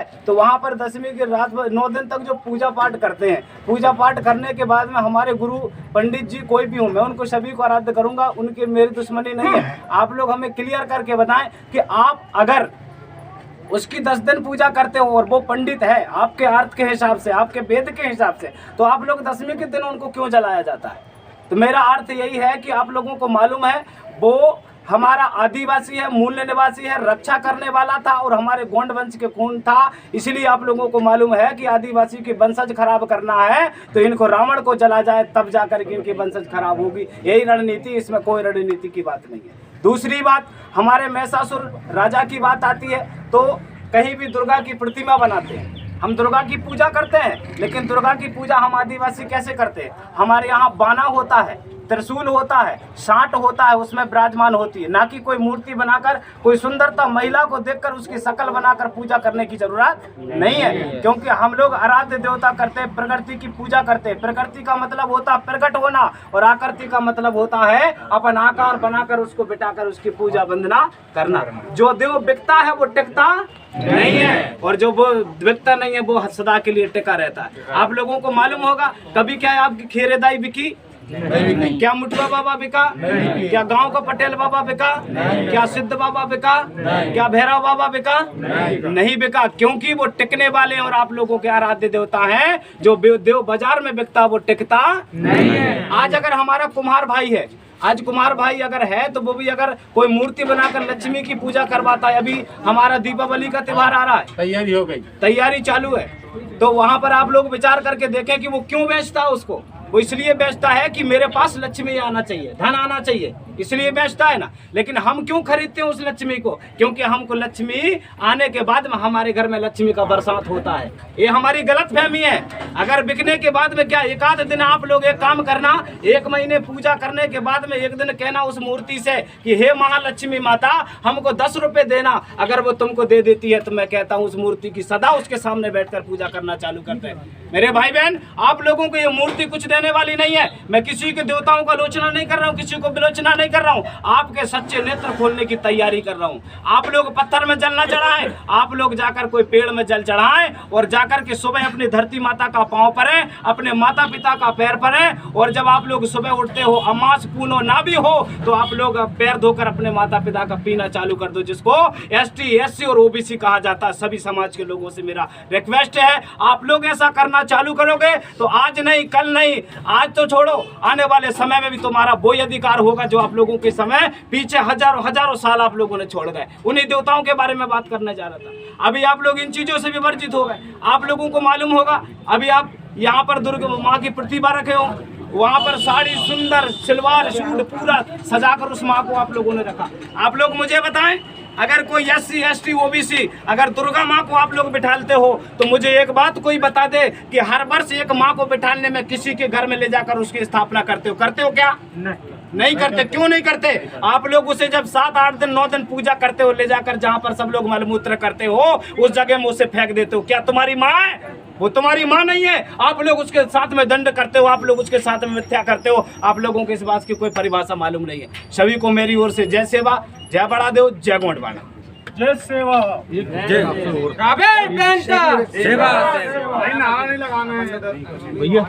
है तो वहाँ पर दशमी की रात 9 दिन तक जो पूजा पाठ करते हैं, पूजा पाठ करने के बाद में हमारे गुरु पंडित जी कोई भी हो, मैं उनको सभी को आराध्य करूँगा, उनकी मेरी दुश्मनी नहीं है। आप लोग हमें क्लियर करके बताएं कि आप अगर उसकी 10 दिन पूजा करते हो और वो पंडित है आपके अर्थ के हिसाब से, आपके वेद के हिसाब से, तो आप लोग दशमी के दिन उनको क्यों जलाया जाता है? तो मेरा अर्थ यही है कि आप लोगों को मालूम है वो हमारा आदिवासी है, मूल निवासी है, रक्षा करने वाला था और हमारे गोंड वंश के खून था। इसलिए आप लोगों को मालूम है कि आदिवासी की वंशज खराब करना है तो इनको रावण को जला जाए, तब जाकर के इनकी वंशज खराब होगी। यही रणनीति, इसमें कोई रणनीति की बात नहीं है। दूसरी बात, हमारे महिषासुर राजा की बात आती है तो कहीं भी दुर्गा की प्रतिमा बनाते हैं। हम दुर्गा की पूजा करते हैं, लेकिन दुर्गा की पूजा हम आदिवासी कैसे करते हैं? हमारे यहाँ बाना होता है, त्रिशूल होता है, साँट होता है, उसमें विराजमान होती है, ना कि कोई मूर्ति बनाकर, कोई सुंदरता महिला को देखकर उसकी शक्ल बनाकर पूजा करने की जरूरत नहीं है। क्योंकि हम लोग आराध्य देवता करते हैं, प्रकृति की पूजा करते हैं। प्रकृति का मतलब होता है प्रकट होना और आकृति का मतलब होता है अपन आकार बनाकर उसको बिठाकर उसकी पूजा वंदना करना। जो देव बिकता है वो टिकता नहीं है और जो वो बिकता नहीं है वो सदा के लिए टिका रहता है। आप लोगों को मालूम होगा कभी क्या आपकी खेरेदाई बिकी? नहीं। क्या मुटुआ बाबा बिका? क्या गांव का पटेल बाबा बिका? क्या सिद्ध बाबा बिका? क्या भैरव बाबा बिका? नहीं बिका, क्योंकि वो टिकने वाले और आप लोगों के आराध्य देवता हैं। जो देव बाजार में बिकता वो टिकता नहीं है। आज अगर हमारा कुम्हार भाई है, आज कुमार भाई अगर है तो वो भी अगर कोई मूर्ति बनाकर लक्ष्मी की पूजा करवाता है, अभी हमारा दीपावली का त्योहार आ रहा है, तैयारी हो गई, तैयारी चालू है, तो वहां पर आप लोग विचार करके देखें कि वो क्यों बेचता है उसको। वो इसलिए बेचता है कि मेरे पास लक्ष्मी आना चाहिए, धन आना चाहिए, इसलिए बेचता है ना। लेकिन हम क्यों खरीदते हैं उस लक्ष्मी को? क्योंकि हमको लक्ष्मी आने के बाद में हमारे घर में लक्ष्मी का बरसात होता है। ये हमारी गलत फहमी है। अगर बिकने के बाद में क्या एक आध दिन आप लोग एक काम करना, 1 महीने पूजा करने के बाद में एक दिन कहना उस मूर्ति से कि हे महालक्ष्मी माता हमको 10 रुपए देना। अगर वो तुमको दे देती है तो मैं कहता हूँ उस मूर्ति की सदा उसके सामने बैठकर पूजा करना चालू करते हैं। मेरे भाई बहन, आप लोगों को ये मूर्ति कुछ देने वाली नहीं है। मैं किसी के देवताओं का आलोचना नहीं कर रहा हूँ, किसी को विलोचना नहीं कर रहा हूँ, आपके सच्चे नेत्र खोलने की तैयारी कर रहा हूँ। आप लोग पत्थर में जल न चढ़ाएं, आप लोग जाकर कोई पेड़ में जल चढ़ाएं और जाकर के सुबह अपनी धरती माता का पांव परे, अपने माता पिता का पैर परे। और जब आप लोग सुबह उठते हो, अमास पूनो ना भी हो तो आप लोग पैर धोकर अपने माता पिता का पीना चालू कर दो, जिसको ST SC और OBC कहा जाता है। सभी समाज के लोगों से मेरा रिक्वेस्ट है, आप लोग ऐसा करना चालू करोगे तो आज नहीं, कल नहीं, आज तो छोड़ो, आने वाले समय में भी तुम्हारा वही अधिकार होगा जो आप लोगों के समय पीछे हजारों साल आप लोगों ने छोड़ गए। उन्हीं देवताओं के बारे में बात करने जा रहा था। अभी आप लोग इन चीजों से भी वर्जित हो गए। आप लोगों को मालूम होगा अभी आप यहाँ पर दुर्गा माँ की प्रतिमा रखे हो, वहाँ पर साड़ी सुंदर सलवार सूट पूरा सजाकर उस माँ को आप लोगों ने रखा। आप लोग मुझे बताएं, अगर कोई SC ST OBC अगर दुर्गा माँ को आप लोग बिठाते हो तो मुझे एक बात कोई बता दे कि हर वर्ष एक माँ को बिठाने में किसी के घर में ले जाकर उसकी स्थापना करते हो क्या? नहीं करते। क्यों नहीं करते? आप लोग उसे जब 7 8 दिन 9 दिन पूजा करते हो, ले जाकर जहाँ पर सब लोग मलमूत्र करते हो उस जगह में उसे फेंक देते हो। क्या तुम्हारी माँ है? वो तुम्हारी माँ नहीं है। आप लोग उसके साथ में दंड करते हो, आप लोग उसके साथ में मिथ्या करते हो। आप लोगों को इस बात की कोई परिभाषा मालूम नहीं है। सभी को मेरी ओर से जय सेवा, जय बड़ा देव, जय गोंडवाना, जय सेवा, जय सेवा। भैया